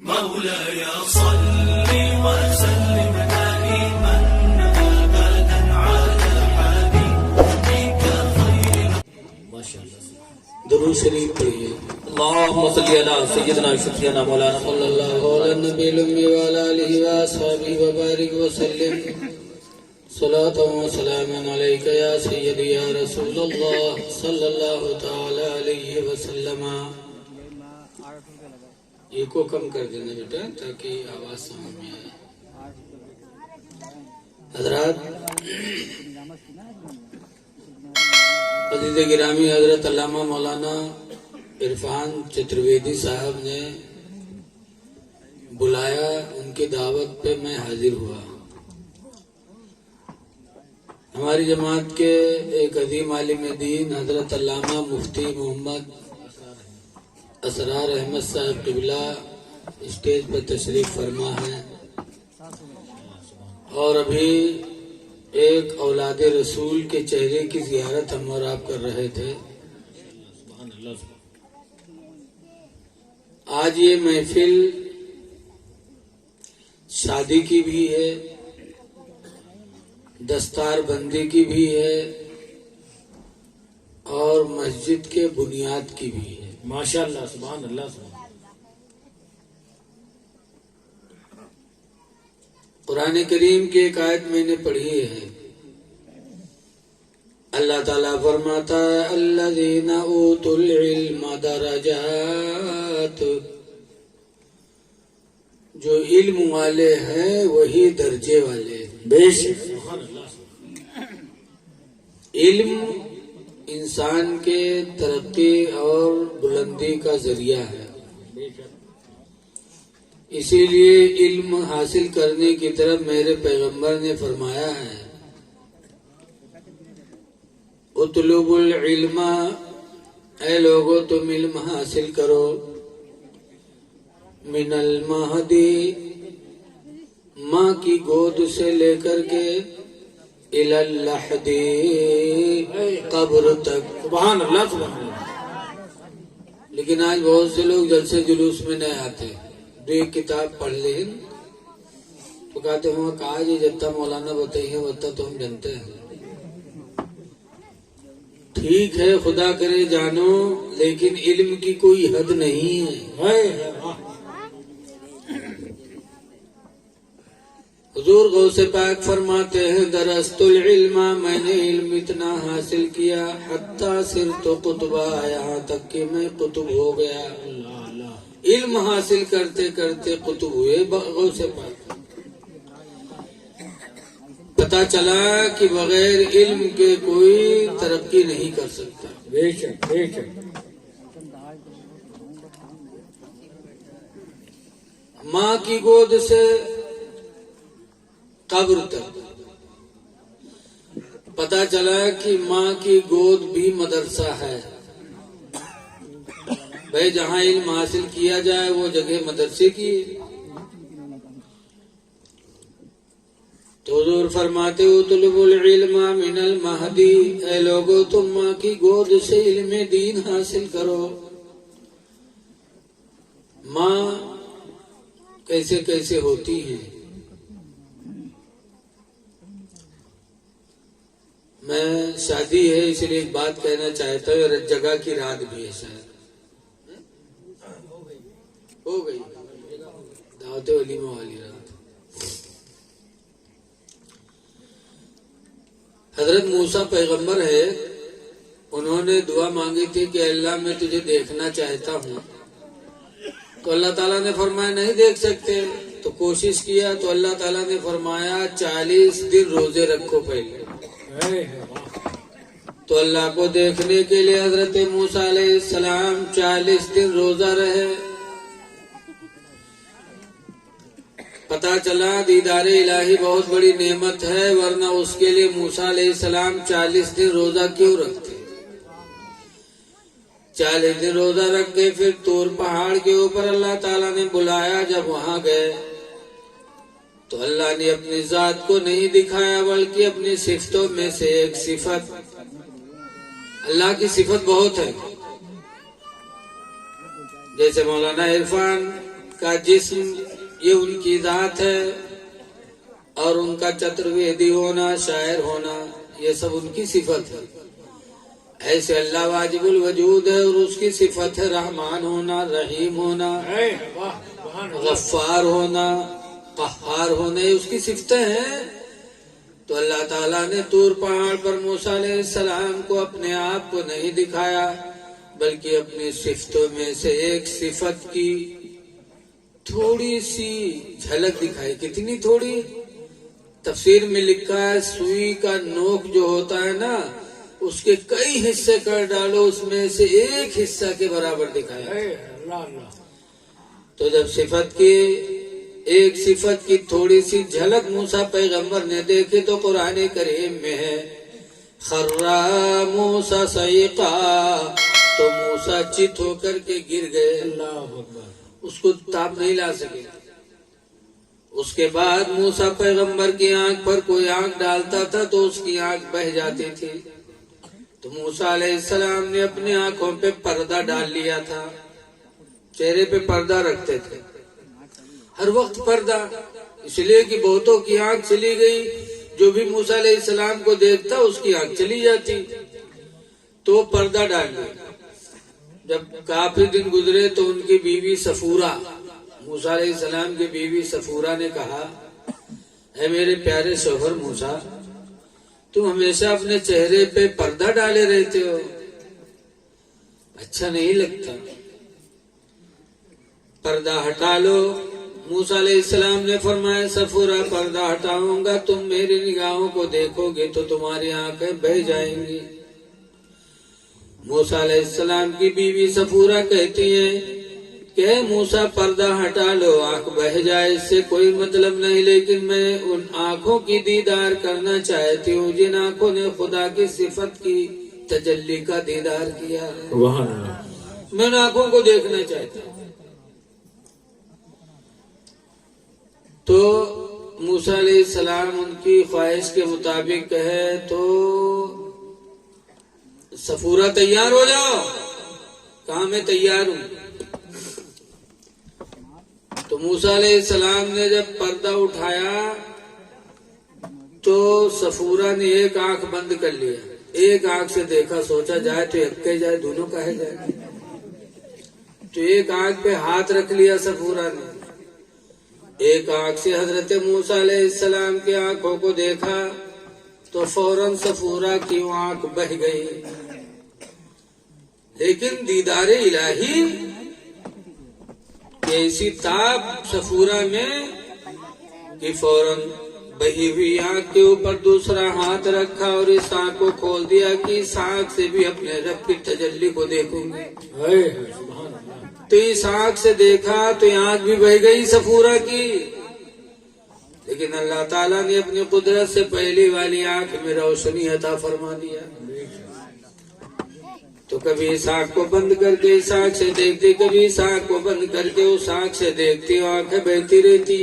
مولاي صل وسلم دائما ابدا على حبيبك خير درود شریف پڑھیے اللهم صل على سيدنا شفيعنا مولانا صلى الله على النبي الأمي وعلى آله وأصحابه وبارك وسلم صلاة وسلام عليك يا سيدي يا رسول الله صلى الله تعالى عليه وسلم. یہ کو کم کر دینا بیٹا تاکہ آواز سمجھ میں آئے. حضرات عزیز گرامی، حضرت علامہ مولانا عرفان چترویدی صاحب نے بلایا، ان کی دعوت پہ میں حاضر ہوا. ہماری جماعت کے ایک عظیم عالم دین حضرت علامہ مفتی محمد اسرار احمد صاحب قبلہ اسٹیج پر تشریف فرما ہے، اور ابھی ایک اولاد رسول کے چہرے کی زیارت ہم اور آپ کر رہے تھے. آج یہ محفل شادی کی بھی ہے، دستار بندی کی بھی ہے، اور مسجد کے بنیاد کی بھی ہے. ماشاءاللہ، سبحان اللہ. قرآن کریم کی ایک آیت میں نے پڑھی ہے، اللہ تعالیٰ فرماتا ہے الذین اوتوا العلم درجات، جو علم والے ہیں وہی درجے والے ہیں. بے شک، سبحان اللہ. علم انسان کے ترقی اور بلندی کا ذریعہ ہے، اسی لیے علم حاصل کرنے کی طرف میرے پیغمبر نے فرمایا ہے اطلبوا العلم، اے لوگو تم علم حاصل کرو، من المہدی، ماں کی گود سے لے کر کے الی اللحد، قبر تک. سبحان اللہ، سبحان اللہ. لیکن آج بہت سے لوگ جلسے جلوس میں نہیں آتے، جو ایک کتاب پڑھ لیں تو کہتے ہیں کہا جی جتنا مولانا بتائیے اتنا تو ہم جانتے ہیں. ٹھیک ہے، خدا کرے جانو، لیکن علم کی کوئی حد نہیں ہے. حضور غوث پاک فرماتے ہیں درست العلم، میں نے علم اتنا حاصل کیا حتی صرت قطبہ، یہاں تک کہ میں قطب ہو گیا. علم حاصل کرتے کرتے قطب ہوئے غوث پاک. پتا چلا کہ بغیر علم کے کوئی ترقی نہیں کر سکتا. بے شک، بے شک. ماں کی گود سے قبر تک. پتا چلا کہ ماں کی گود بھی مدرسہ ہے. بھائی جہاں علم حاصل کیا جائے وہ جگہ مدرسے کی ہے. تو حضور فرماتے ہو طلبوا العلم من المہدی، اے لوگو تم ماں کی گود سے علم دین حاصل کرو. ماں کیسے کیسے ہوتی ہیں. میں شادی ہے اس لیے ایک بات کہنا چاہتا ہوں، اور جگہ کی رات بھی ہے، شاید ہو گئی دعوت ولیمہ والی رات. حضرت موسیٰ پیغمبر ہے، انہوں نے دعا مانگی تھی کہ اللہ میں تجھے دیکھنا چاہتا ہوں، تو اللہ تعالیٰ نے فرمایا نہیں دیکھ سکتے. تو کوشش کیا تو اللہ تعالیٰ نے فرمایا 40 دن روزے رکھو پہلے. تو اللہ کو دیکھنے کے لیے حضرت موسیٰ علیہ السلام 40 دن روزہ رہے. پتا چلا دیدار الہی بہت بڑی نعمت ہے، ورنہ اس کے لیے موسیٰ علیہ السلام 40 دن روزہ کیوں رکھتے. 40 دن روزہ رکھ کے پھر طور پہاڑ کے اوپر اللہ تعالیٰ نے بلایا. جب وہاں گئے تو اللہ نے اپنی ذات کو نہیں دکھایا، بلکہ اپنی صفتوں میں سے ایک صفت، اللہ کی صفت بہت ہے. جیسے مولانا عرفان کا جسم یہ ان کی ذات ہے، اور ان کا چترویدی ہونا، شاعر ہونا، یہ سب ان کی صفت ہے۔ ایسے اللہ واجب الوجود ہے، اور اس کی صفت ہے رحمان ہونا، رحیم ہونا، غفار ہونا، قہار ہونا، یہ اس کی صفتیں ہیں۔ تو اللہ تعالیٰ نے طور پہاڑ پر موسیٰ علیہ السلام کو اپنے آپ کو نہیں دکھایا، بلکہ اپنی صفتوں میں سے ایک صفت کی تھوڑی سی جھلک دکھائی۔ کتنی تھوڑی؟ تفسیر میں لکھا ہے سوئی کا نوک جو ہوتا ہے نا، اس کے کئی حصے کر ڈالو، اس میں سے ایک حصہ کے برابر دکھایا۔ تو جب ایک صفت کی تھوڑی سی جھلک موسیٰ پیغمبر نے دیکھی تو قرآن کریم میں ہے خرّا موسیٰ صعقا، تو موسیٰ چت ہو کر کے گر گئے، اس کو تاب نہیں لا سکے۔ اس کے بعد موسیٰ پیغمبر کی آنکھ پر کوئی آنکھ ڈالتا تھا تو اس کی آنکھ بہہ جاتی تھی، تو موسیٰ علیہ السلام نے اپنی آنکھوں پہ پردہ ڈال لیا تھا، چہرے پہ پردہ رکھتے تھے ہر وقت پردہ، اس لیے کہ بہتوں کی آنکھ چلی گئی، جو بھی موسیٰ علیہ السلام کو دیکھتا اس کی آنکھ چلی جاتی، تو پردہ ڈال لیا۔ جب کافی دن گزرے تو ان کی بیوی صفورہ، موسیٰ علیہ السلام کی بیوی صفورہ نے کہا اے میرے پیارے شوہر موسیٰ، تم ہمیشہ اپنے چہرے پہ پردہ ڈالے رہتے ہو، اچھا نہیں لگتا، پردہ ہٹا لو۔ موسیٰ علیہ السلام نے فرمایا صفورہ پردہ ہٹاؤں گا، تم میری نگاہوں کو دیکھو گے تو تمہاری آنکھیں بہہ جائیں گی۔ موسیٰ علیہ السلام کی بیوی صفورہ کہتی ہیں کہ موسیٰ پردہ ہٹا لو، آنکھ بہہ جائے اس سے کوئی مطلب نہیں، لیکن میں ان آنکھوں کی دیدار کرنا چاہتی ہوں جن آنکھوں نے خدا کی صفت کی تجلی کا دیدار کیا، میں ان آنکھوں کو دیکھنا چاہتا ہوں۔ تو موسیٰ علیہ السلام ان کی خواہش کے مطابق ہے تو صفورہ تیار ہو جاؤ، کہاں میں تیار ہوں۔ تو موسیٰ علیہ السلام نے جب پردہ اٹھایا تو صفورہ نے ایک آنکھ بند کر لیا، ایک آنکھ سے دیکھا، سوچا جائے تو ایک کے جائے دونوں کہے جائے، تو ایک آنکھ پہ ہاتھ رکھ لیا صفورہ نے، ایک آنکھ سے حضرت موسیٰ علیہ السلام کی آنکھوں کو دیکھا تو فوراً صفورہ کی آنکھ بہہ گئی، لیکن دیدار الہی ایسی تاب صفورہ میں کہ فوراً بہی ہوئی آنکھ کے اوپر دوسرا ہاتھ رکھا اور اس آنکھ کو کھول دیا کہ اس آنکھ سے بھی اپنے رب کی تجلی کو دیکھوں گی۔ تو اس آنکھ سے دیکھا تو یہ آنکھ بھی بہہ گئی صفورہ کی، لیکن اللہ تعالیٰ نے اپنی قدرت سے پہلی والی آنکھ میں روشنی عطا فرما دیا، تو کبھی اس آنکھ کو بند کر کے اس آنکھ سے دیکھتی، کبھی اس آنکھ کو بند کر کے اس آنکھ سے دیکھتی، آنکھیں بہتی رہتی۔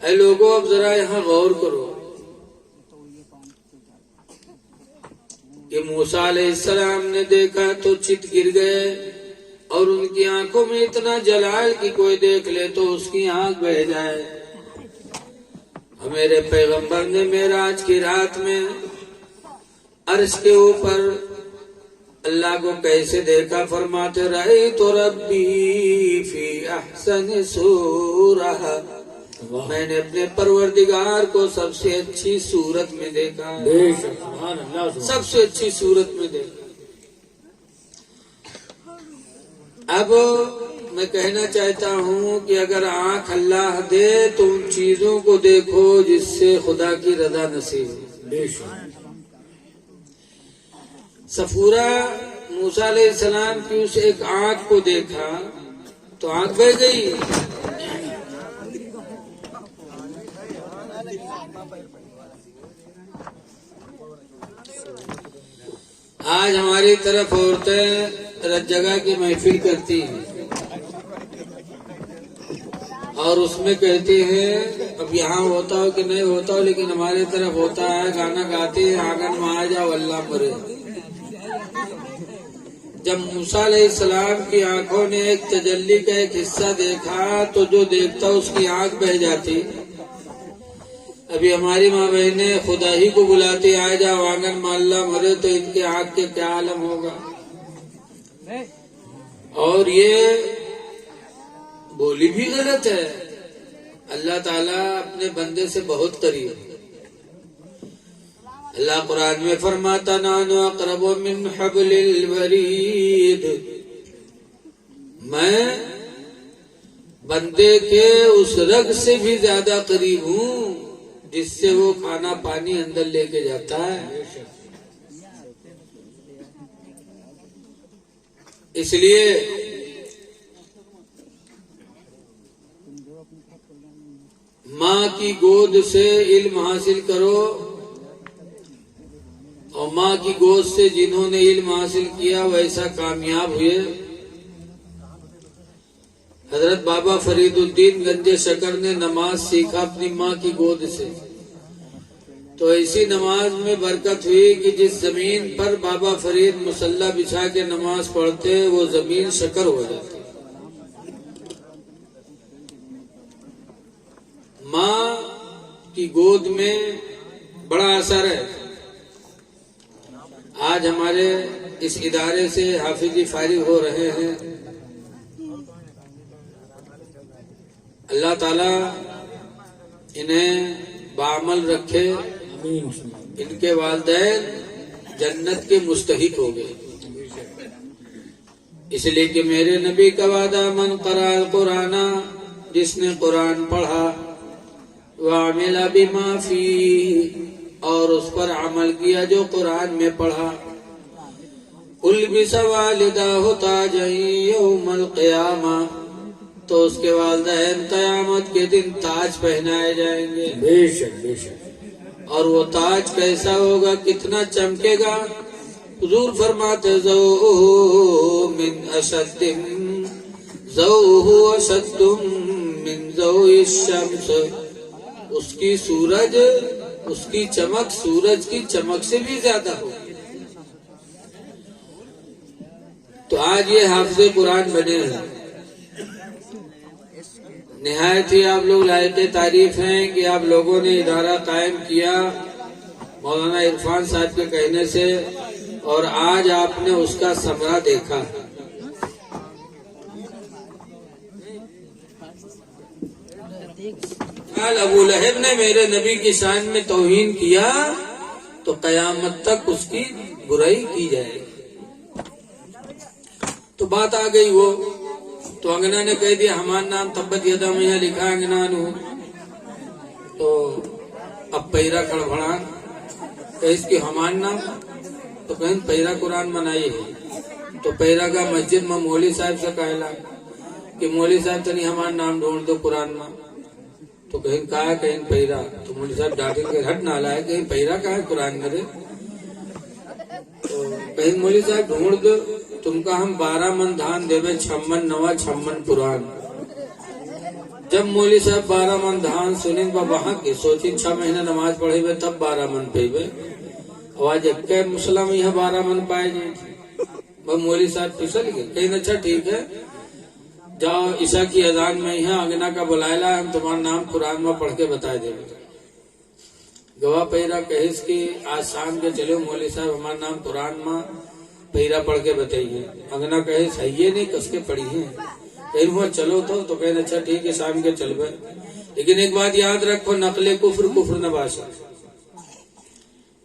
اے لوگوں اب ذرا یہاں غور کرو کہ موسیٰ علیہ السلام نے دیکھا تو چت گر گئے، اور ان کی آنکھوں میں اتنا جلال کہ کوئی دیکھ لے تو اس کی آنکھ بہہ جائے۔ میرے پیغمبر نے معراج کی رات میں عرش کے اوپر اللہ کو کیسے دیکھا، فرماتے رأیت ربی فی احسن صورہ، میں نے اپنے پروردگار کو سب سے اچھی صورت میں دیکھا، سب سے اچھی صورت میں دیکھا۔ اب میں کہنا چاہتا ہوں کہ اگر آنکھ اللہ دے تو ان چیزوں کو دیکھو جس سے خدا کی رضا نصیب ہو۔ صفورہ موسیٰ علیہ السلام کی اس ایک آنکھ کو دیکھا تو آنکھ بہہ گئی۔ آج ہماری طرف عورتیں رت جگہ کی محفل کرتی ہیں اور اس میں کہتی ہیں، اب یہاں ہوتا ہو کہ نہیں ہوتا ہو لیکن ہماری طرف ہوتا ہے، گانا گاتے ہیں آنگن میں آ جاؤ اللہ مرے۔ جب موسیٰ علیہ السلام کی آنکھوں نے ایک تجلی کا ایک حصہ دیکھا تو جو دیکھتا اس کی آنکھ بہہ جاتی. ابھی ہماری ماں بہنیں خدا ہی کو بلاتی آ جا آنگن میں اللہ مرے تو ان کے آنکھ کے کیا عالم ہوگا. اور یہ بولی بھی غلط ہے. اللہ تعالیٰ اپنے بندے سے بہت قریب ہے. اللہ قرآن میں فرماتا نحن اقرب من حبل الورید، میں بندے کے اس رگ سے بھی زیادہ قریب ہوں جس سے وہ کھانا پانی اندر لے کے جاتا ہے. اس لیے ماں کی گود سے علم حاصل کرو، اور ماں کی گود سے جنہوں نے علم حاصل کیا ویسا کامیاب ہوئے. حضرت بابا فرید الدین گنج شکر نے نماز سیکھا اپنی ماں کی گود سے، تو ایسی نماز میں برکت ہوئی کہ جس زمین پر بابا فرید مصلی بچھا کے نماز پڑھتے وہ زمین شکر ہو جاتی. ماں کی گود میں بڑا اثر ہے. آج ہمارے اس ادارے سے حافظ جی فارغ ہو رہے ہیں. اللہ تعالیٰ انہیں بعمل رکھے. ان کے والدین جنت کے مستحق ہو گئے، اس لیے کہ میرے نبی کا وعدہ من قرأ القرآن، جس نے قرآن پڑھا، وعمل بما فیہ، اور اس پر عمل کیا جو قرآن میں پڑھا، البس والداہ تاجا یوم القیامہ، تو اس کے والدین قیامت کے دن تاج پہنائے جائیں گے. بے شک بے شک. اور وہ تاج کیسا ہوگا، کتنا چمکے گا؟ حضور فرماتے ضوءہ من اشد من ضوء الشمس، اس کی سورج، اس کی چمک سورج کی چمک سے بھی زیادہ ہوگی. تو آج یہ حافظ قرآن بنے ہیں. نہایت ہی آپ لوگ لائق تعریف ہیں کہ آپ لوگوں نے ادارہ قائم کیا مولانا عرفان صاحب کے کہنے سے، اور آج آپ نے اس کا ثمرہ دیکھا. ابو لہب نے میرے نبی کی شان میں توہین کیا تو قیامت تک اس کی برائی کی جائے گی. تو بات آ گئی وہ، تو انگنا نے کہہ دیا ہمارا نام تبت یدا میں یہاں لکھا انگنا نو، تو اب پیرا کڑبڑان کہ اس کی ہمارا نام، تو کہیں پیرا قرآن منائی ہے. تو پیرا کا مسجد میں مولوی صاحب سے کہلا کہ مولوی صاحب تو نہیں ہمارا نام ڈھونڈ دو قرآن میں. تو کہیں کہا کہیں پیرا، تو مولوی صاحب ڈانٹیں گے ہٹ نالا ہے، کہیں پیرا کہا ہے قرآن میں دے. تو کہیں مولوی صاحب ڈھونڈ دو، تم کا ہم 12 من دھان دے بے 56 نوا 56 قرآن. جب مولوی صاحب 12 من دھان سنیں با وہاں کی سوچیں 6 مہینہ نماز پڑھے بے تب 12 من پہ بے. آواز اکے مسلم یہاں 12 من پائے جائے تھے. مولوی صاحب پھسل گئے. کہیں اچھا ٹھیک ہے جاؤ عشاء کی اذان میں یہاں انگنا کا بلائلہ ہم تمہارا نام قرآن میں پڑھ کے بتا دیں. گواہ پیرا کہیس کی آج شام کے چلو مولوی صاحب ہمارا نام قرآن میں پیرا پڑھ کے بتائیے. انگنا کہے صحیح نہیں کس کے پڑھی ہیں. کہیں ہوا چلو تو کہیں اچھا ٹھیک ہے شام کے چل گئے. لیکن ایک بات یاد رکھو، نقل کفر کفر نہ باشا.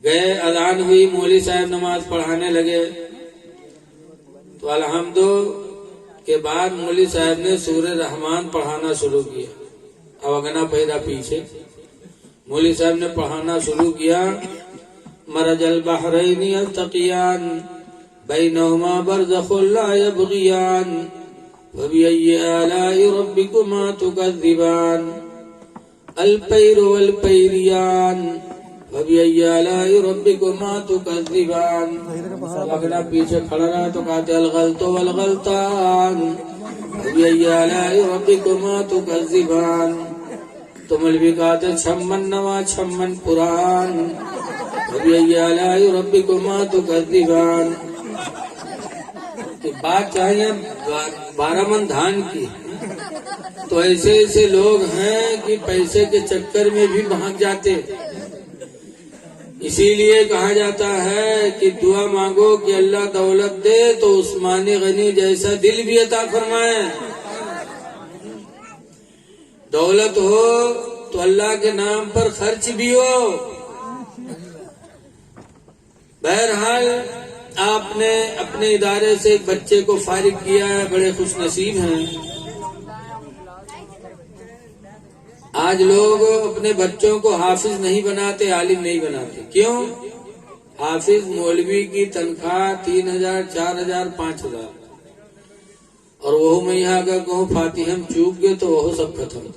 گئے اذان ہوئی، مولوی صاحب نماز پڑھانے لگے. تو الحمد کے بعد مولوی صاحب نے سورہ رحمان پڑھانا شروع کیا. اب اگنا پیرا پیچھے مولوی صاحب نے پڑھانا شروع کیا. مرج البحرین یلتقیان بینہما برزخ لا یبغیان فبأی آلاء ربکما تکذبان الپیر والپیریان فبأی آلاء ربکما تکذبان. اگلا پیچھے کھڑا رہا تو کہتے الغلط والغلطان فبأی آلاء ربکما تکذبان. تو مولوی کہتے 56 نوا 56 قرآن فبأی آلاء ربکما تکذبان. بات چاہیے 12 من دھان کی، تو ایسے ایسے لوگ ہیں کہ پیسے کے چکر میں بھی بھاگ جاتے. اسی لیے کہا جاتا ہے کہ دعا مانگو کہ اللہ دولت دے تو عثمان غنی جیسا دل بھی عطا فرمائے. دولت ہو تو اللہ کے نام پر خرچ بھی ہو. بہرحال آپ نے اپنے ادارے سے ایک بچے کو فارغ کیا ہے، بڑے خوش نصیب ہیں. آج لوگ اپنے بچوں کو حافظ نہیں بناتے، عالم نہیں بناتے. کیوں؟ حافظ مولوی کی تنخواہ 3,000 4,000 5,000، اور وہ میں یہاں کا کہوں فاتحہ ہم چوک گئے تو وہ سب ختم.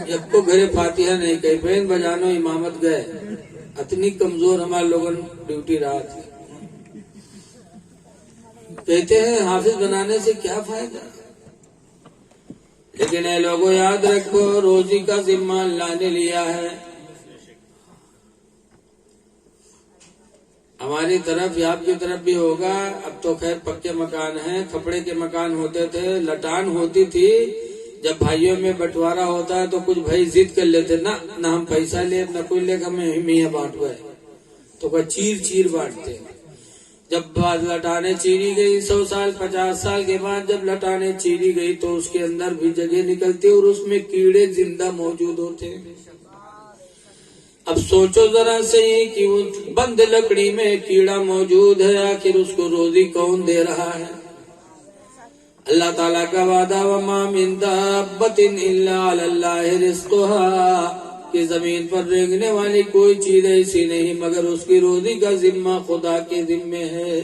جب کو گھرے فاتحہ نہیں کہی بہن بجانو امامت گئے. اتنی کمزور ہمارے لوگوں ڈیوٹی رات. کہتے ہیں حافظ بنانے سے کیا فائدہ، لیکن اے لوگوں یاد رکھو روزی کا ذمہ اللہ نے لیا ہے. ہماری طرف یا آپ کی طرف بھی ہوگا. اب تو خیر پکے مکان ہیں، کھپڑے کے مکان ہوتے تھے، لٹان ہوتی تھی. جب بھائیوں میں بٹوارا ہوتا ہے تو کچھ بھائی ضد کر لیتے، نہ ہم پیسہ لے نہ کوئی لے کر ہمیں میاں بانٹ گئے، تو کوئی چیر چیر بانٹتے. جب لٹانے چیری گئی 100 سال 50 سال کے بعد جب لٹانے چیری گئی تو اس کے اندر بھی جگہ نکلتی اور اس میں کیڑے زندہ موجود ہوتے. اب سوچو ذرا صحیح کہ وہ بند لکڑی میں کیڑا موجود ہے، آخر اس کو روزی کون دے رہا ہے؟ اللہ تعالیٰ کا وعدہ وما من دابۃ الا علی اللہ رزقها، کہ زمین پر رینگنے والی کوئی چیز ایسی نہیں مگر اس کی روزی کا ذمہ خدا کے ذمے ہے.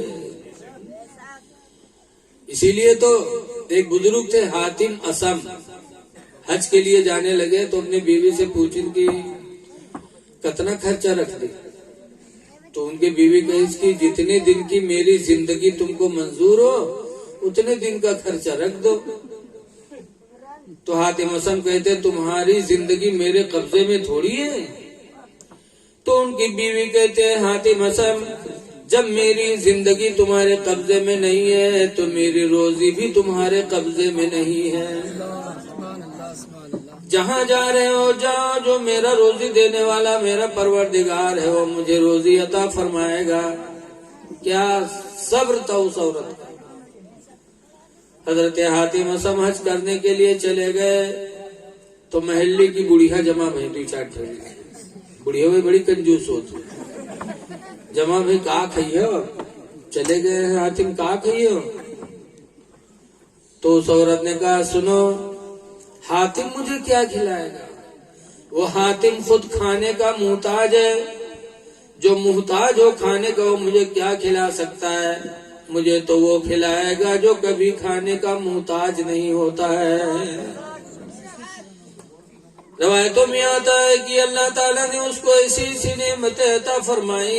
اسی لیے تو ایک بزرگ تھے حاتم اسم، حج کے لیے جانے لگے تو اپنی بیوی سے پوچھیں کہ کتنا خرچہ رکھ دے. تو ان کی بیوی کہی کہ جتنے دن کی میری زندگی تم کو منظور ہو اتنے دن کا خرچہ رکھ دو. تو حاتم اسم کہتے تمہاری زندگی میرے قبضے میں تھوڑی ہے. تو ان کی بیوی کہتے ہیں حاتم اسم جب میری زندگی تمہارے قبضے میں نہیں ہے تو میری روزی بھی تمہارے قبضے میں نہیں ہے. جہاں جا رہے ہو جاؤ، جو میرا روزی دینے والا میرا پروردگار ہے وہ مجھے روزی عطا فرمائے گا. کیا صبر تھا اس عورت کا. حضرت حاتم اسم حج کرنے کے لیے چلے گئے تو محلے کی بڑھیا جمع بھائی 2-4 بڑھیا بھائی بڑی کنجوس ہوتی. جمع بھائی کہا کھائیے ہو، چلے گئے حاتم کہا کھائیے ہو. تو اس عورت نے کہا سنو حاتم مجھے کیا کھلائے گا. وہ حاتم خود کھانے کا محتاج ہے. جو محتاج ہو کھانے کا وہ مجھے کیا کھلا سکتا ہے. مجھے تو وہ کھلائے گا جو کبھی کھانے کا محتاج نہیں ہوتا ہے. روایتوں میں آتا ہے کہ اللہ تعالیٰ نے اس کو ایسی ایسی نعمتیں عطا فرمائی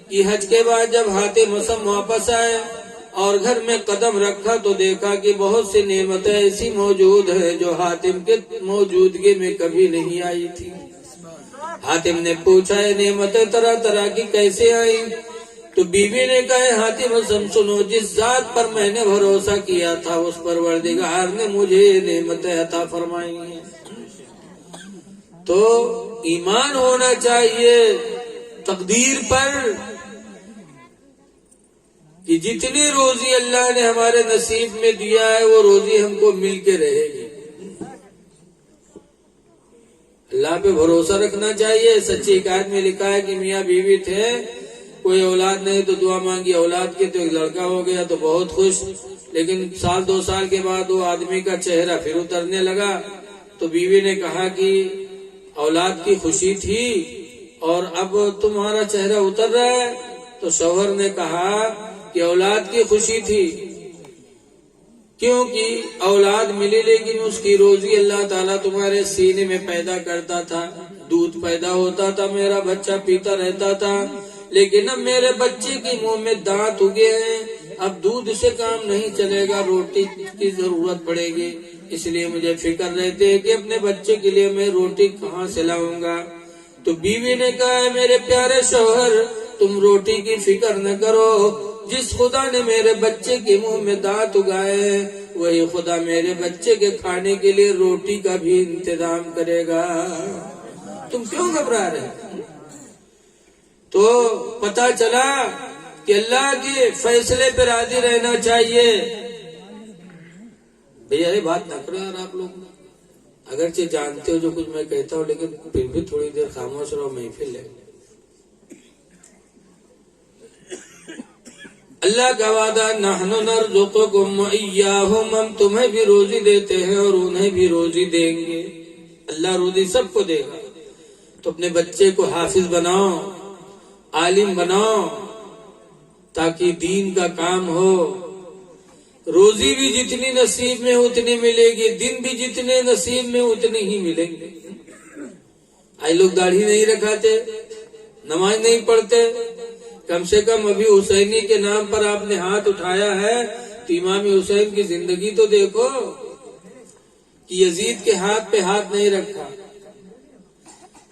کہ حج کے بعد جب حاتم اسم واپس آئے اور گھر میں قدم رکھا تو دیکھا کہ بہت سی نعمتیں ایسی موجود ہیں جو حاتم کے موجودگی میں کبھی نہیں آئی تھی. حاتم نے پوچھا یہ نعمتیں طرح طرح کی کیسے آئی؟ تو بیوی نے کہا حاتم اسم سنو، جس ذات پر میں نے بھروسہ کیا تھا اس پروردگار نے مجھے یہ نعمتیں عطا فرمائی ہیں. تو ایمان ہونا چاہیے تقدیر پر کہ جتنی روزی اللہ نے ہمارے نصیب میں دیا ہے وہ روزی ہم کو مل کے رہے گی. اللہ پہ بھروسہ رکھنا چاہیے. سچی حکایت میں لکھا ہے کہ میاں بیوی تھے، کوئی اولاد نہیں تو دعا مانگی اولاد کی تو ایک لڑکا ہو گیا تو بہت خوش. لیکن 1-2 سال کے بعد وہ آدمی کا چہرہ پھر اترنے لگا. تو بیوی نے کہا کہ اولاد کی خوشی تھی اور اب تمہارا چہرہ اتر رہا ہے. تو شوہر نے کہا کہ اولاد کی خوشی تھی کیونکہ اولاد ملی لیکن اس کی روزی اللہ تعالیٰ تمہارے سینے میں پیدا کرتا تھا. دودھ پیدا ہوتا تھا، میرا بچہ پیتا رہتا تھا. لیکن اب میرے بچے کے منہ میں دانت اگے ہیں، اب دودھ سے کام نہیں چلے گا، روٹی کی ضرورت پڑے گی. اس لیے مجھے فکر رہتے ہے کہ اپنے بچے کے لیے میں روٹی کہاں سے لاؤں گا. تو بیوی نے کہا میرے پیارے شوہر تم روٹی کی فکر نہ کرو، جس خدا نے میرے بچے کے منہ میں دانت اگائے ہیں وہی خدا میرے بچے کے کھانے کے لیے روٹی کا بھی انتظام کرے گا. تم کیوں گھبرا رہے؟ تو پتا چلا کہ اللہ کے فیصلے پہ راضی رہنا چاہیے. بھیا یہ بات نہ کرو یار آپ لوگ، اگرچہ جانتے ہو جو کچھ میں کہتا ہوں لیکن پھر بھی تھوڑی دیر خاموش رہو، محفل ہے. اللہ کا وعدہ نحن نرزقکم وإیاہم، ہم تمہیں بھی روزی دیتے ہیں اور انہیں بھی روزی دیں گے. اللہ روزی سب کو دے گا. تو اپنے بچے کو حافظ بناؤ، عالم بناؤ تاکہ دین کا کام ہو. روزی بھی جتنی نصیب میں اتنی ملے گی، دن بھی جتنے نصیب میں اتنے ہی ملیں گے. آئی لوگ داڑھی نہیں رکھاتے، نماز نہیں پڑھتے، کم سے کم ابھی حسینی کے نام پر آپ نے ہاتھ اٹھایا ہے تو امام حسین کی زندگی تو دیکھو کہ یزید کے ہاتھ پہ ہاتھ نہیں رکھا.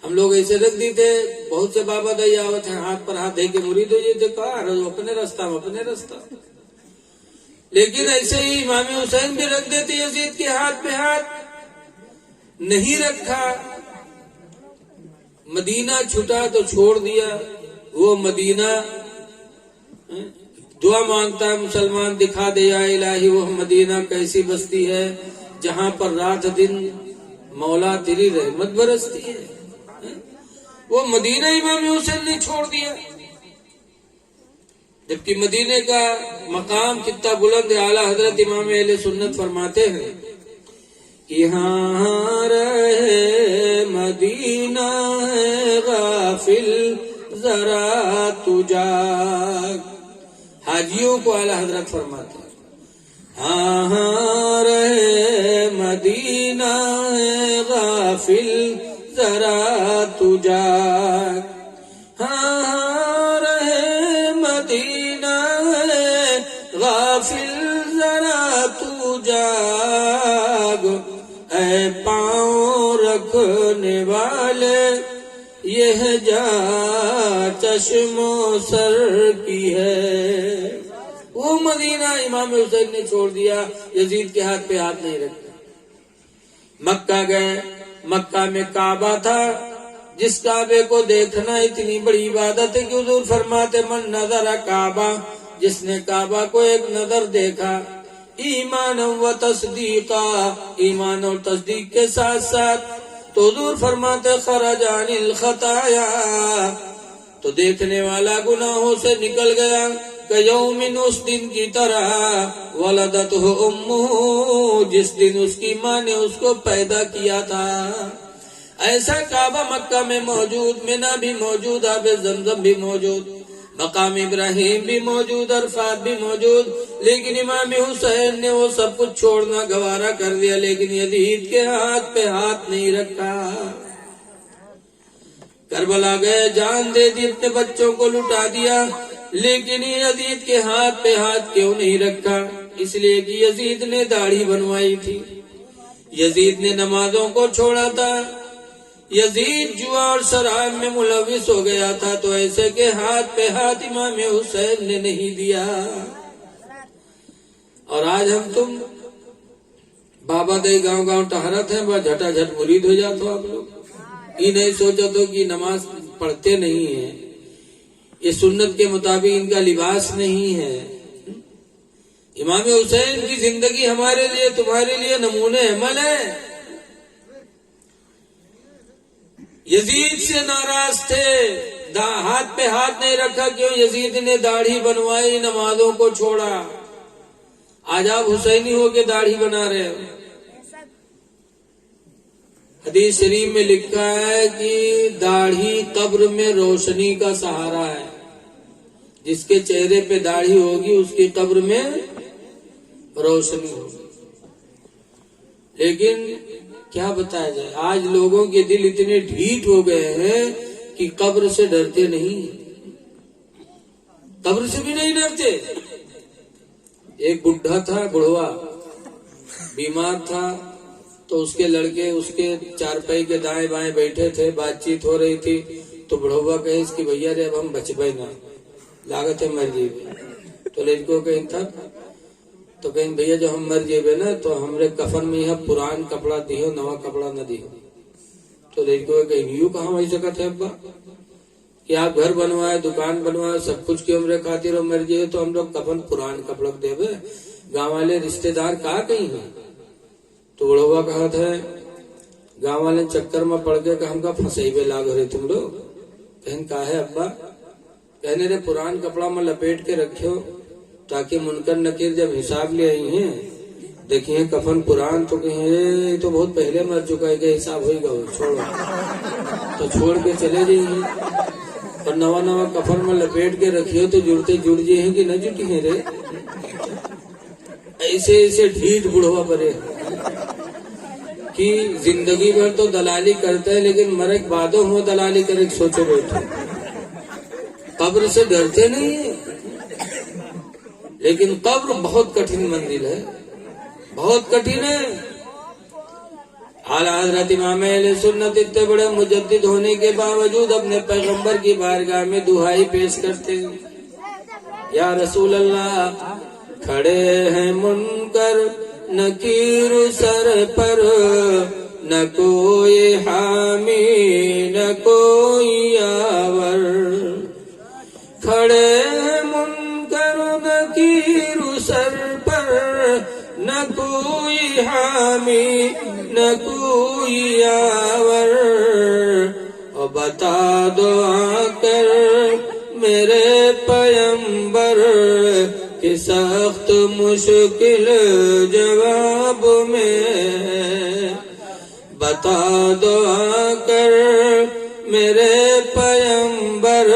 ہم لوگ ایسے رکھ دیتے، بہت سے بابا دعوت ہیں ہاتھ پر ہاتھ دے کے مرید ہو جاتے، کہا اپنے رستہ. لیکن ایسے ہی امام حسین بھی رکھ دیتے یزید کے ہاتھ پہ ہاتھ نہیں رکھا. مدینہ چھٹا تو چھوڑ دیا. وہ مدینہ دعا مانگتا ہے مسلمان، دکھا دے یا الہی وہ مدینہ کیسی بستی ہے جہاں پر رات دن مولا تیری رحمت برستی ہے. وہ مدینہ امام حسین نے چھوڑ دیا، جبکہ مدینے کا مقام کتنا بلند ہے. اعلیٰ حضرت امام اہل سنت فرماتے ہیں یہاں رہے مدینہ ہے غافل ذرا تو جاگ. حاجیوں کو اعلیٰ حضرت فرماتے ہیں ہاں رہے مدینہ ہے غافل ذرا تو جاگ. ہاں رہے مدینہ ہے غافل ذرا تو جاگ. اے پاؤں رکھنے والے یہ جا چشم و سر کی ہے. وہ مدینہ امام حسین نے چھوڑ دیا، یزید کے ہاتھ پہ ہاتھ نہیں رکھا. مکہ گئے، مکہ میں کعبہ تھا جس کعبے کو دیکھنا اتنی بڑی عبادت ہے کہ حضور فرماتے من نظر کعبہ، جس نے کعبہ کو ایک نظر دیکھا ایمان و تصدیقا، ایمان اور تصدیق کے ساتھ ساتھ، تو حضور فرماتے خرج عن الخطایا، تو دیکھنے والا گناہوں سے نکل گیا. کیوم اس دن کی طرح ولدتہ امہ، جس دن اس کی ماں نے اس کو پیدا کیا تھا. ایسا کعبہ مکہ میں موجود، مینا بھی موجود، آب زمزم بھی موجود، مقام ابراہیم بھی موجود، عرفات بھی موجود. لیکن امام حسین نے وہ سب کچھ چھوڑنا گوارا کر دیا، لیکن یزید کے ہاتھ پہ ہاتھ نہیں رکھا. کربلا گئے، جان دے دی، اپنے بچوں کو لٹا دیا، لیکن یزید کے ہاتھ پہ ہاتھ کیوں نہیں رکھا؟ اس لیے کہ یزید نے داڑھی بنوائی تھی، یزید نے نمازوں کو چھوڑا تھا، یزید جوا اور شراب میں ملوث ہو گیا تھا. تو ایسے کہ ہاتھ پہ ہاتھ امام حسین نے نہیں دیا. اور آج ہم تم بابا دے گاؤں گاؤں ٹہرت ہیں، بس جھٹا جھٹ مرید ہو جاتا آپ لوگ. یہ نہیں سوچا تو کہ نماز پڑھتے نہیں ہیں، یہ سنت کے مطابق ان کا لباس نہیں ہے. امام حسین کی زندگی ہمارے لیے تمہارے لیے نمونے عمل ہے. یزید سے ناراض تھے، ہاتھ پہ ہاتھ نہیں رکھا، کیوں؟ یزید نے داڑھی بنوائی، نمازوں کو چھوڑا. آج آپ حسینی ہو کے داڑھی بنا رہے ہو. حدیث شریف میں لکھا ہے کہ داڑھی قبر میں روشنی کا سہارا ہے. جس کے چہرے پہ داڑھی ہوگی اس کی قبر میں روشنی ہوگی. لیکن کیا بتایا جائے، آج لوگوں کے دل اتنے ڈھیٹ ہو گئے ہیں کہ قبر سے ڈرتے نہیں، قبر سے بھی نہیں ڈرتے. ایک بڈھا تھا، بڑھوا بیمار تھا، تو اس کے لڑکے اس کے چارپائی کے دائیں بائیں بیٹھے تھے، بات چیت ہو رہی تھی. تو بڑھوا کہے اس کی بھیا رے اب ہم بچ پائے نا، لاگت ہے مر جی. تو لڑکوں کہیں تھا تو کہیں بھیا جو ہم مر جیبے نا تو ہمارے کفن میں یہاں پران کپڑا دیو نوا کپڑا نہ دیو. تو لڑکوں کہیں یوں کہاں وہی جگہ تھے ابا کہ آپ گھر بنوائے دکان بنوائے سب کچھ کی عمرے خاطر مر جائے تو ہم لوگ کفن پران کپڑا دے گاؤں والے رشتے دار کہاں کہیں ہیں. تو بڑھوا کہا تھا گاؤں والے چکر میں پڑ گئے کہ ہم کا پھنسائی بے لاگ رہے تم لوگ. کہیں کہا ہے ابا کہنے رے پران کپڑا میں لپیٹ کے رکھو تاکہ منکر نکیر جب حساب لے آئی ہیں دیکھیں کفن پران تو کہیں یہ تو بہت پہلے مر چکا ہے کہ حساب ہوئے گا وہ چھوڑو تو چھوڑ کے چلے جائیں اور نوا نوا کفن میں لپیٹ کے رکھیو تو جڑتے جڑ جائیں ہیں کہ نہ جٹی ہیں رے. ایسے ایسے ڈھیٹ بڑھوا پڑے کہ زندگی بھر تو دلالی کرتا ہے لیکن مرے بعدوں ہو دلالی کرے سوچو بیٹھے. قبر سے ڈرتے نہیں ہیں لیکن قبر بہت کٹھن منزل ہے بہت کٹھن ہے. اعلیٰ حضرت امام اہل سنت اتنے بڑے مجدد ہونے کے باوجود اپنے پیغمبر کی بارگاہ میں دعائی پیش کرتے ہیں. یا رسول اللہ کھڑے ہیں منکر نکیر سر پر نہ کوئی حامی نہ کوئی آور. کھڑے ہیں منکر نکیر سر پر نہ کوئی حامی نہ کوئی آور. اور بتا دو آ کر میرے پیمبر کہ سخت مشکل جواب میں. بتا دو آ کر میرے پیمبر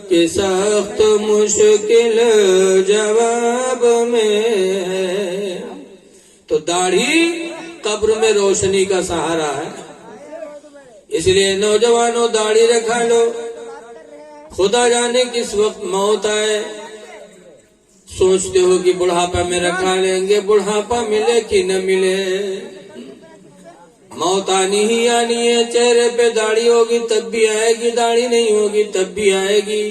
کہ سخت مشکل جواب میں. تو داڑھی قبر میں روشنی کا سہارا ہے. اس لیے نوجوانوں داڑھی رکھا لو. خدا جانے کس وقت موت آئے. سوچتے ہو کہ بڑھاپا میں رکھا لیں گے بڑھاپا ملے کہ نہ ملے. موت آنی ہی آنی ہے. چہرے پہ داڑھی ہوگی تب بھی آئے گی داڑھی نہیں ہوگی تب بھی آئے گی.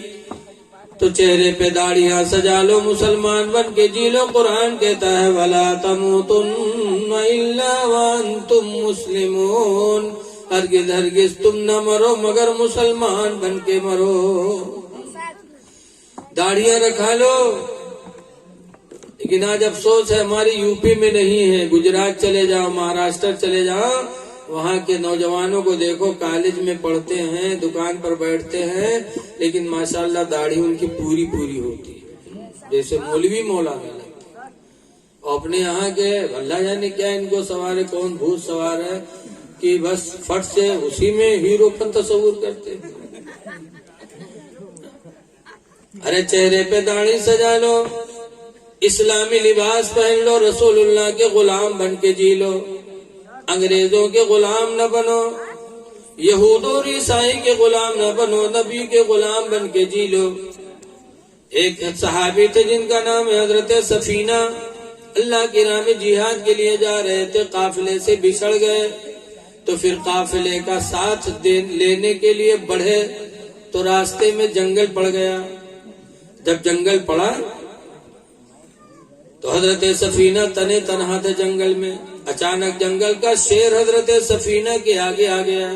تو چہرے پہ داڑیاں سجا لو مسلمان بن کے جی لو. قرآن کہتا ہے وَلَا تَمُوتُنَّ إِلَّا وَأَنْتُمْ مُسْلِمُونَ. ہرگز ہرگز تم نہ مرو مگر مسلمان بن کے مرو. داڑیاں رکھا لو. لیکن آج افسوس ہے ہماری یو پی میں نہیں ہے. گجرات چلے جاؤ مہاراشٹر چلے جاؤ وہاں کے نوجوانوں کو دیکھو کالج میں پڑھتے ہیں دکان پر بیٹھتے ہیں لیکن ماشاءاللہ داڑھی ان کی پوری پوری ہوتی ہے جیسے مولوی مولانا لگتا. اپنے یہاں کے اللہ جانے کیا ان کو سوار ہے کون بھوت سوار ہے کہ بس فٹ سے اسی میں ہیرو پن تصور کرتے. ارے چہرے پہ داڑھی سجا لو اسلامی لباس پہن لو رسول اللہ کے غلام بن کے جی لو. انگریزوں کے غلام نہ بنو یہود اور عیسائی کے غلام نہ بنو نبی کے غلام بن کے جی لو. ایک صحابی تھے جن کا نام ہے حضرت سفینہ. اللہ کی راہ میں جہاد کے لیے جا رہے تھے قافلے سے بچھڑ گئے تو پھر قافلے کا ساتھ لینے کے لیے بڑھے تو راستے میں جنگل پڑ گیا. جب جنگل پڑا تو حضرت سفینہ تنے تنہا تھے جنگل میں. اچانک جنگل کا شیر حضرت سفینہ کے آگے آ گیا.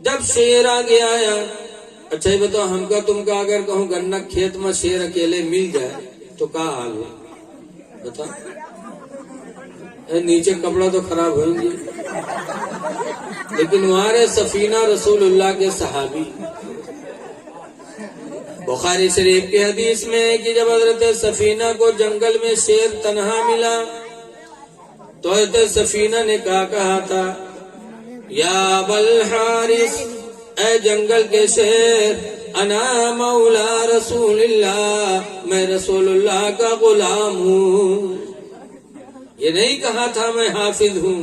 جب شیر آگے آیا اچھا یہ بتاؤ ہم کا تم کا اگر کہوں گنا کھیت میں شیر اکیلے مل جائے تو کیا حال ہو بتا. نیچے کپڑا تو خراب ہوئیں گے لیکن ہمارے سفینہ رسول اللہ کے صحابی. بخاری شریف کی حدیث میں ہے کہ جب حضرت سفینہ کو جنگل میں شیر تنہا ملا تو حضرت سفینہ نے کہا تھا یا ابل حارث اے جنگل کے شیر انا مولا رسول اللہ میں رسول اللہ کا غلام ہوں. یہ نہیں کہا تھا میں حافظ ہوں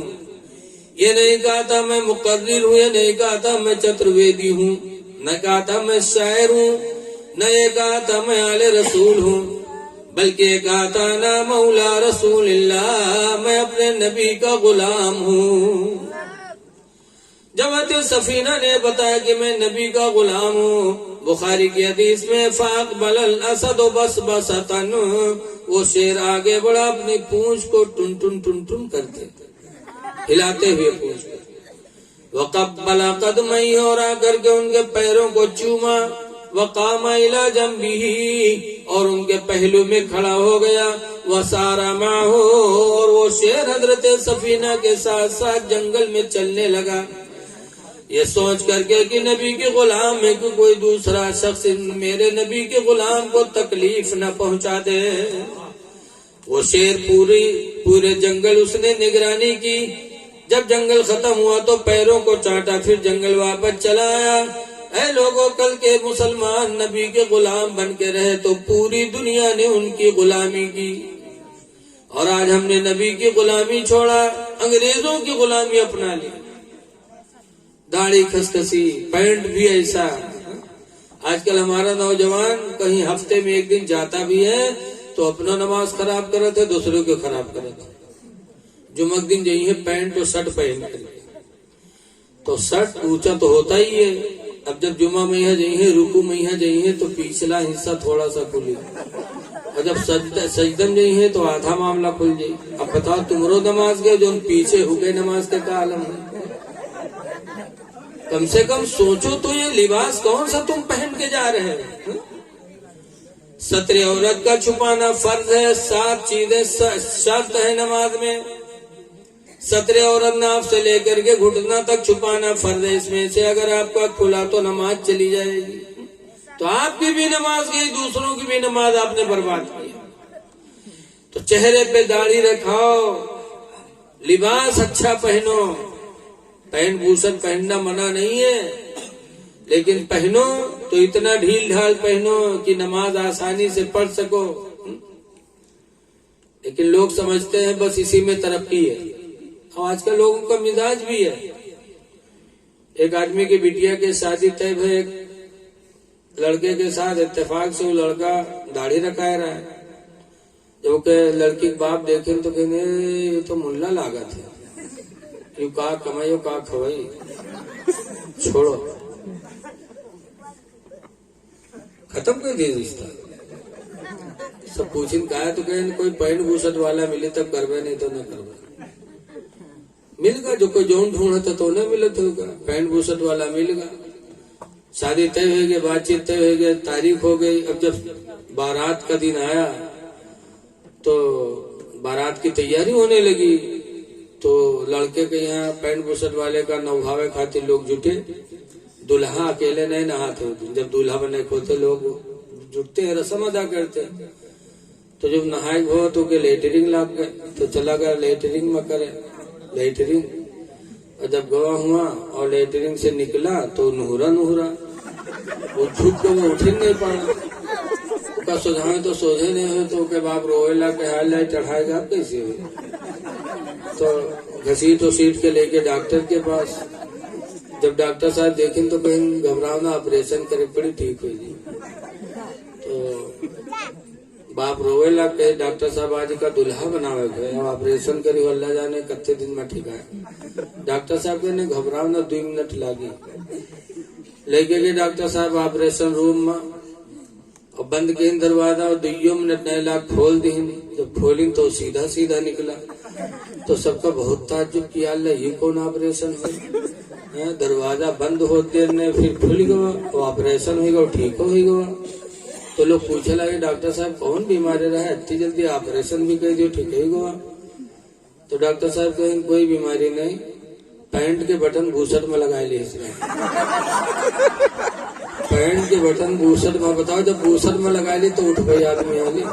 یہ نہیں کہا تھا میں مقرر ہوں یہ نہیں کہا تھا میں چترویدی ہوں نہ کہا تھا میں شاعر ہوں نہ یہ کہا تھا میں آل رسول ہوں بلکہ کہا تھا نا مولا رسول اللہ میں اپنے نبی کا غلام ہوں. جب حضرت سفینہ نے بتایا کہ میں نبی کا غلام ہوں، بخاری کی حدیث میں فاقبل الاسد بسبسۃ، وہ شیر آگے بڑھا اپنی پونچھ کو ٹن ٹن ٹن ٹن کرتے ہلاتے ہوئے پونچھ کو، وقبل قدمئی، اور آ کر کے ان کے پیروں کو چوما، وقام الی جنبہ، اور ان کے پہلو میں کھڑا ہو گیا، وسار معہ، اور وہ شیر حضرت سفینہ کے ساتھ ساتھ جنگل میں چلنے لگا، یہ سوچ کر کے کہ نبی کے غلام میں کہ کوئی دوسرا شخص میرے نبی کے غلام کو تکلیف نہ پہنچا دے۔ وہ شیر پورے جنگل اس نے نگرانی کی، جب جنگل ختم ہوا تو پیروں کو چاٹا، پھر جنگل واپس چلا آیا۔ اے لوگوں، کل کے مسلمان نبی کے غلام بن کے رہے تو پوری دنیا نے ان کی غلامی کی، اور آج ہم نے نبی کی غلامی چھوڑا، انگریزوں کی غلامی اپنا لی۔ داڑھی کھسکسی، پینٹ بھی ایسا۔ آج کل ہمارا نوجوان کہیں ہفتے میں ایک دن جاتا بھی ہے تو اپنا نماز خراب کرتے، دوسروں کو خراب کرتے۔ جمعہ دن جائیے پینٹ اور شرٹ پہن کر، تو شرٹ اونچا تو ہوتا ہی ہے، اب جب جمعہ میں یہاں جائیے، رکوع میں یہاں جائیے تو پچھلا حصہ تھوڑا سا کھلی، اور جب سجدہ میں جائیے تو آدھا معاملہ کھل جائے۔ اب بتاؤ تمرو نماز گئے جو پیچھے ہو گئے نماز کے کا عالم ہے۔ کم سے کم سوچو تو یہ لباس کون سا تم پہن کے جا رہے ہیں؟ ستر عورت کا چھپانا فرض ہے، 7 چیزیں شرط ہے نماز میں۔ ستر عورت ناف سے لے کر کے گھٹنا تک چھپانا فرض ہے، اس میں سے اگر آپ کا کھلا تو نماز چلی جائے گی، تو آپ کی بھی نماز گئی، دوسروں کی بھی نماز آپ نے برباد کی۔ تو چہرے پہ داڑھی رکھاؤ، لباس اچھا پہنو، پینٹ بوسٹ پہننا منع نہیں ہے، لیکن پہنو تو اتنا ڈھیل ڈھال پہنو کہ نماز آسانی سے پڑھ سکو۔ لیکن لوگ سمجھتے ہیں بس اسی میں ترقی ہے، اور آج کل لوگوں کا مزاج بھی ہے۔ ایک آدمی کی بٹیا کے شادی طے ہے، ایک لڑکے کے ساتھ اتفاق سے وہ لڑکا داڑھی رکھائے رہا ہے، جو کہ لڑکی کے باپ دیکھیں تو کہیں یہ تو ملا لاگت ہے، یوں کہا کمائیو کہا کھوائی، چھوڑو، ختم کر دی رشتہ۔ سب پوچھیں کہا تو کہیں کوئی پینٹ بوسٹ والا ملے تب کروے، نہیں تو نہ کروے۔ مل گا جو کوئی جون ڈھونڈتا تو نہ ملت ہوگا، پینٹ بوسٹ والا مل گا، شادی طے ہو گئی، بات چیت طے ہو گئی، تاریخ ہو گئی۔ اب جب بارات کا دن آیا تو بارات کی تیاری ہونے لگی، تو لڑکے کے یہاں پینٹ بوسٹ والے کا نوبھاوے خاطر لوگ جٹے، دلہا اکیلے نہیں نہاتے، جب دلہا بنے کھوتے لوگ جٹتے ہیں، رسم ادا کرتے ہیں۔ تو جب نہائے ہو تو کہ لیٹرنگ لاگ گئے، تو چلا گیا لیٹرنگ میں کرے لیٹرنگ، اور جب گواہ ہوا اور لیٹرنگ سے نکلا تو نہورا وہ جھک کے وہ اٹھ نہیں پڑا، کا سوجھائے تو سوجھے نہیں ہوئے، تو کہ باپ روئے لا کے حال لائے چڑھائے گا کیسے ہوئے، تو گھسیٹ و سیٹ کے لے کے ڈاکٹر کے پاس۔ جب ڈاکٹر صاحب دیکھیں تو کہیں گھبراؤ، آپریشن کرے پڑی ٹھیک ہوئی جی۔ تو باپ روئے لا کہ ڈاکٹر صاحب آج کا دلہا بناوے گئے، آپریشن کری اللہ جانے کتے دن میں ٹھیک ہے۔ ڈاکٹر صاحب کہنے گھبراؤ نہ، 2 منٹ لگی، لے کے گئے ڈاکٹر صاحب آپریشن روم میں، اور بند کے دروازہ، اور 2 منٹ نہیں لاگ کھول دی، جب کھولیں تو سیدھا سیدھا نکلا۔ تو سب کا بہت تعجب کیا، اللہ یہ کون آپریشن ہے، دروازہ بند ہوتے نے پھر کھل گیا، وہ آپریشن ہوئی گا، ٹھیک ہوئی گیا۔ تو لوگ پوچھے لگے ڈاکٹر صاحب کون بیماری رہا ہے، اتنی جلدی آپریشن بھی کر دیو، ٹھیک ہی گیا۔ تو ڈاکٹر صاحب کہیں کوئی بیماری نہیں، پینٹ کے بٹن بوسٹ میں لگائے لی اس نے، پینٹ کے بٹن بوسٹ میں، بتاؤ جب بوسٹ میں لگائے لی تو اٹھ گئی آدمی والی۔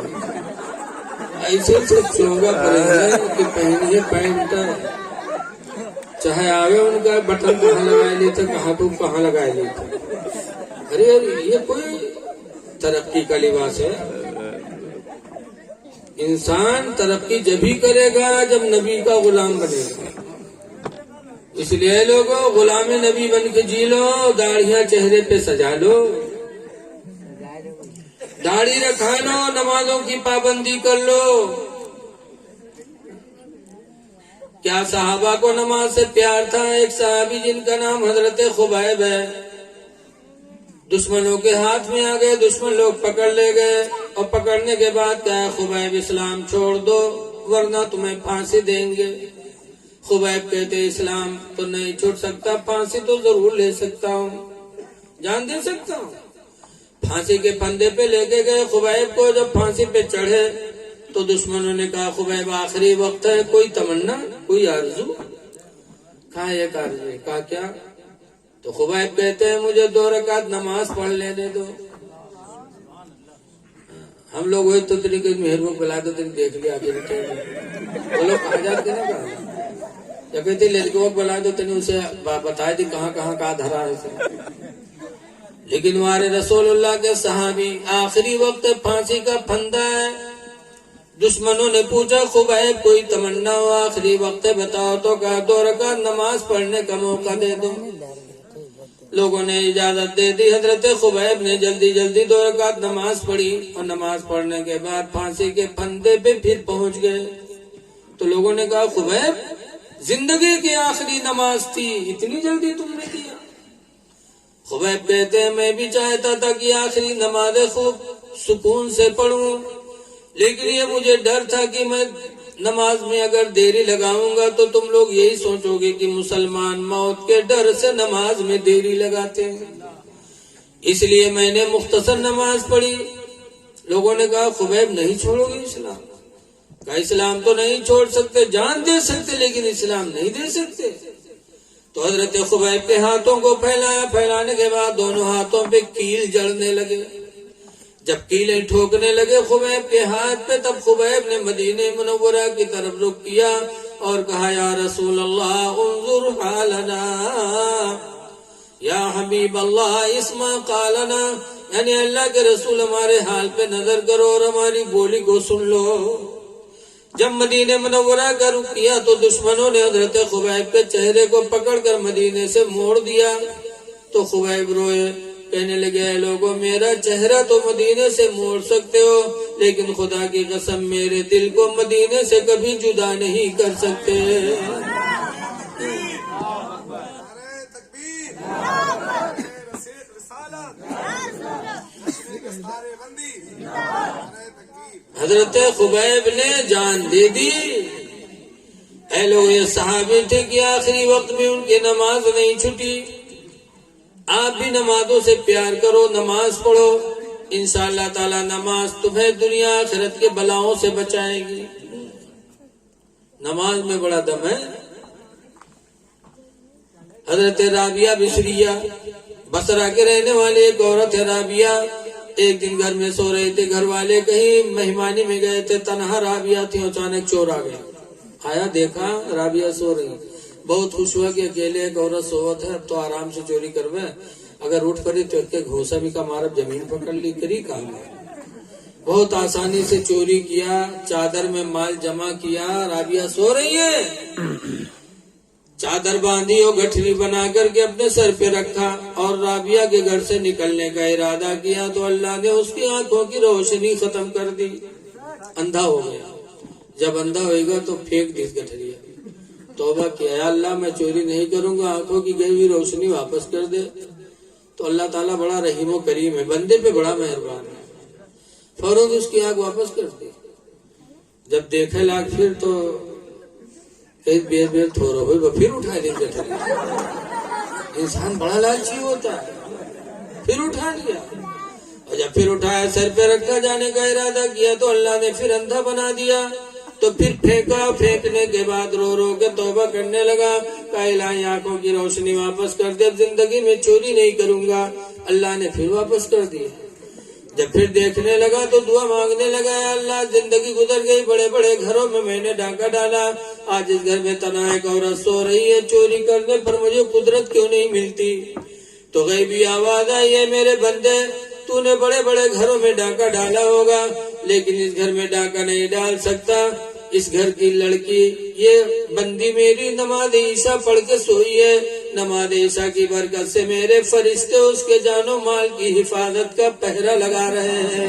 ایسے سے چونگا پڑے کہ پہنیے پینٹ، چاہے آگے ان کا بٹن کہاں لگائے لی تھے، کہاں تو کہاں لگائے لی تھے۔ ارے یہ کوئی ترقی کا لباس ہے؟ انسان ترقی جب ہی کرے گا جب نبی کا غلام بنے گا۔ اس لیے لوگوں، غلام نبی بن کے جی لو، داڑھیاں چہرے پہ سجا لو، داڑھی رکھا لو، نمازوں کی پابندی کر لو، کیا صحابہ کو نماز سے پیار تھا؟ ایک صحابی جن کا نام حضرت خبیب ہے، دشمنوں کے ہاتھ میں آ گئے، دشمن لوگ پکڑ لے گئے، اور پکڑنے کے بعد کہا خبیب اسلام چھوڑ دو ورنہ تمہیں پھانسی دیں گے۔ خبیب کہتے اسلام تو نہیں چھوڑ سکتا، پھانسی تو ضرور لے سکتا ہوں، جان دے سکتا ہوں۔ پھانسی کے پھندے پہ لے کے گئے خبیب کو، جب پھانسی پہ چڑھے تو دشمنوں نے کہا خبیب آخری وقت ہے، کوئی تمنا، کوئی آرزو؟ کہا ایک آرزو ہے۔ کہا کیا؟ تو خبیب کہتے ہیں مجھے 2 رکعت نماز پڑھ لینے دو۔ ہم لوگ وہی تو طریقے مہربان بلا دو دیکھ لیا آگے وہ لوگ کہاں جاتے نا، کہا یا کہتے لڑکوں کو بلا دو تین اسے بتا دی کہاں کہاں کا دھرا ہے۔ لیکن ہمارے رسول اللہ کے صحابی آخری وقت پھانسی کا پھندا ہے، دشمنوں نے پوچھا خبیب کوئی تمنا ہو آخری وقت بتاؤ، تو کہا 2 رکعت نماز پڑھنے کا موقع دے دو۔ لوگوں نے اجازت دے دی، حضرت خبیب نے جلدی جلدی 2 رکعت نماز پڑھی، اور نماز پڑھنے کے بعد پھانسی کے پھندے پہ پھر پہنچ گئے۔ تو لوگوں نے کہا خبیب زندگی کی آخری نماز تھی، اتنی جلدی تم نے کیا؟ خبیب کہتے ہیں میں بھی چاہتا تھا کہ آخری نماز خوب سکون سے پڑھوں، لیکن یہ مجھے ڈر تھا کہ میں نماز میں اگر دیری لگاؤں گا تو تم لوگ یہی سوچو گے کہ مسلمان موت کے ڈر سے نماز میں دیری لگاتے ہیں، اس لیے میں نے مختصر نماز پڑھی۔ لوگوں نے کہا خبیب نہیں چھوڑو گے اسلام؟ کہا اسلام تو نہیں چھوڑ سکتے، جان دے سکتے لیکن اسلام نہیں دے سکتے۔ تو حضرت خبیب کے ہاتھوں کو پھیلایا، پھیلانے کے بعد دونوں ہاتھوں پہ کیل جڑنے لگے۔ جب کیلیں ٹھوکنے لگے خبیب کے ہاتھ پہ، تب خبیب نے مدینہ منورہ کی طرف رخ کیا اور کہا یا رسول اللہ انظر حالنا، یا حبیب اللہ اسمع قالنا، یعنی اللہ کے رسول ہمارے حال پہ نظر کرو اور ہماری بولی کو سن لو۔ جب مدینہ منورہ کا رخ کیا تو دشمنوں نے حضرت خبیب کے چہرے کو پکڑ کر مدینے سے موڑ دیا، تو خبیب روئے، کہنے لگے اے لوگوں میرا چہرہ تو مدینے سے موڑ سکتے ہو، لیکن خدا کی قسم میرے دل کو مدینے سے کبھی جدا نہیں کر سکتے۔ حضرت خبیب نے جان دے دی۔ اے لوگ یہ صحابی تھے کہ آخری وقت میں ان کی نماز نہیں چھٹی۔ آپ بھی نمازوں سے پیار کرو، نماز پڑھو، انشاءاللہ تعالی نماز تمہیں دنیا آخرت کے بلاؤں سے بچائے گی۔ نماز میں بڑا دم ہے۔ حضرت رابعہ بصریہ بصرہ کے رہنے والے ایک عورت ہے رابعہ، ایک دن گھر میں سو رہے تھے، گھر والے کہیں مہمانی میں گئے تھے، تنہا رابعہ تھی، اچانک چور آ گیا، آیا دیکھا رابعہ سو رہی، بہت خوش ہوا کہ اکیلے ایک عورت سوت ہے تو آرام سے چوری کروے، اگر اٹھ پڑی تو ایک گھوسا بھی کا مارا زمین پکڑ لی، کری کام ہے۔ بہت آسانی سے چوری کیا، چادر میں مال جمع کیا، رابعہ سو رہی ہے، چادر باندھی اور گٹھری بنا کر کے اپنے سر پہ رکھا اور رابعہ کے گھر سے نکلنے کا ارادہ کیا تو اللہ نے اس کی آنکھوں کی روشنی ختم کر دی، اندھا ہو گیا۔ جب اندھا ہوئے گا تو پھینک دی گٹھری، توبہ کیا اللہ میں چوری نہیں کروں گا، آنکھوں کی گئی ہوئی روشنی واپس کر دے۔ تو اللہ تعالیٰ بڑا رحیم و کریم ہے، بندے پہ بڑا مہربان ہے، فوراً اس کی آنکھ واپس کر دی۔ جب دیکھے لاکھ پھر تو بیر بیر تھوڑا ہوئی، وہ پھر اٹھا دی گٹھری۔ انسان بڑا لالچی ہوتا ہے، پھر اٹھا لیا، اور جب پھر اٹھایا سر پہ رکھا جانے کا ارادہ کیا تو اللہ نے پھر اندھا بنا دیا، تو پھر پھینکا، پھینکنے کے بعد رو رو کے توبہ کرنے لگا، کہا الہی آنکھوں کی روشنی واپس کر دے، اب زندگی میں چوری نہیں کروں گا۔ اللہ نے پھر واپس کر دیا۔ جب پھر دیکھنے لگا تو دعا مانگنے لگا، اللہ زندگی گزر گئی، بڑے بڑے گھروں میں نے ڈاکہ ڈالا، آج اس گھر میں تنہا ایک عورت سو رہی ہے، چوری کرنے پر مجھے قدرت کیوں نہیں ملتی؟ تو غیبی آواز آئی ہے میرے بندے، تو نے بڑے بڑے گھروں میں ڈاکہ ڈالا ہوگا لیکن اس گھر میں ڈاکہ نہیں ڈال سکتا، اس گھر کی لڑکی یہ بندی میری نماز عشاء پڑھ کے سوئی ہے، نماز عشاء کی برکت سے میرے فرشتے اس کے جان و مال کی حفاظت کا پہرا لگا رہے ہیں۔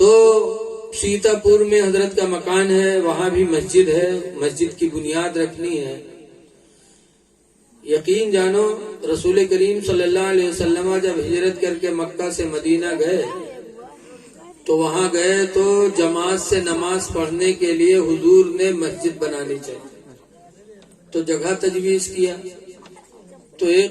تو سیتا پور میں حضرت کا مکان ہے، وہاں بھی مسجد ہے، مسجد کی بنیاد رکھنی ہے۔ یقین جانو رسول کریم صلی اللہ علیہ وسلم جب ہجرت کر کے مکہ سے مدینہ گئے تو وہاں گئے تو جماعت سے نماز پڑھنے کے لیے حضور نے مسجد بنانی چاہیے، تو جگہ تجویز کیا، تو ایک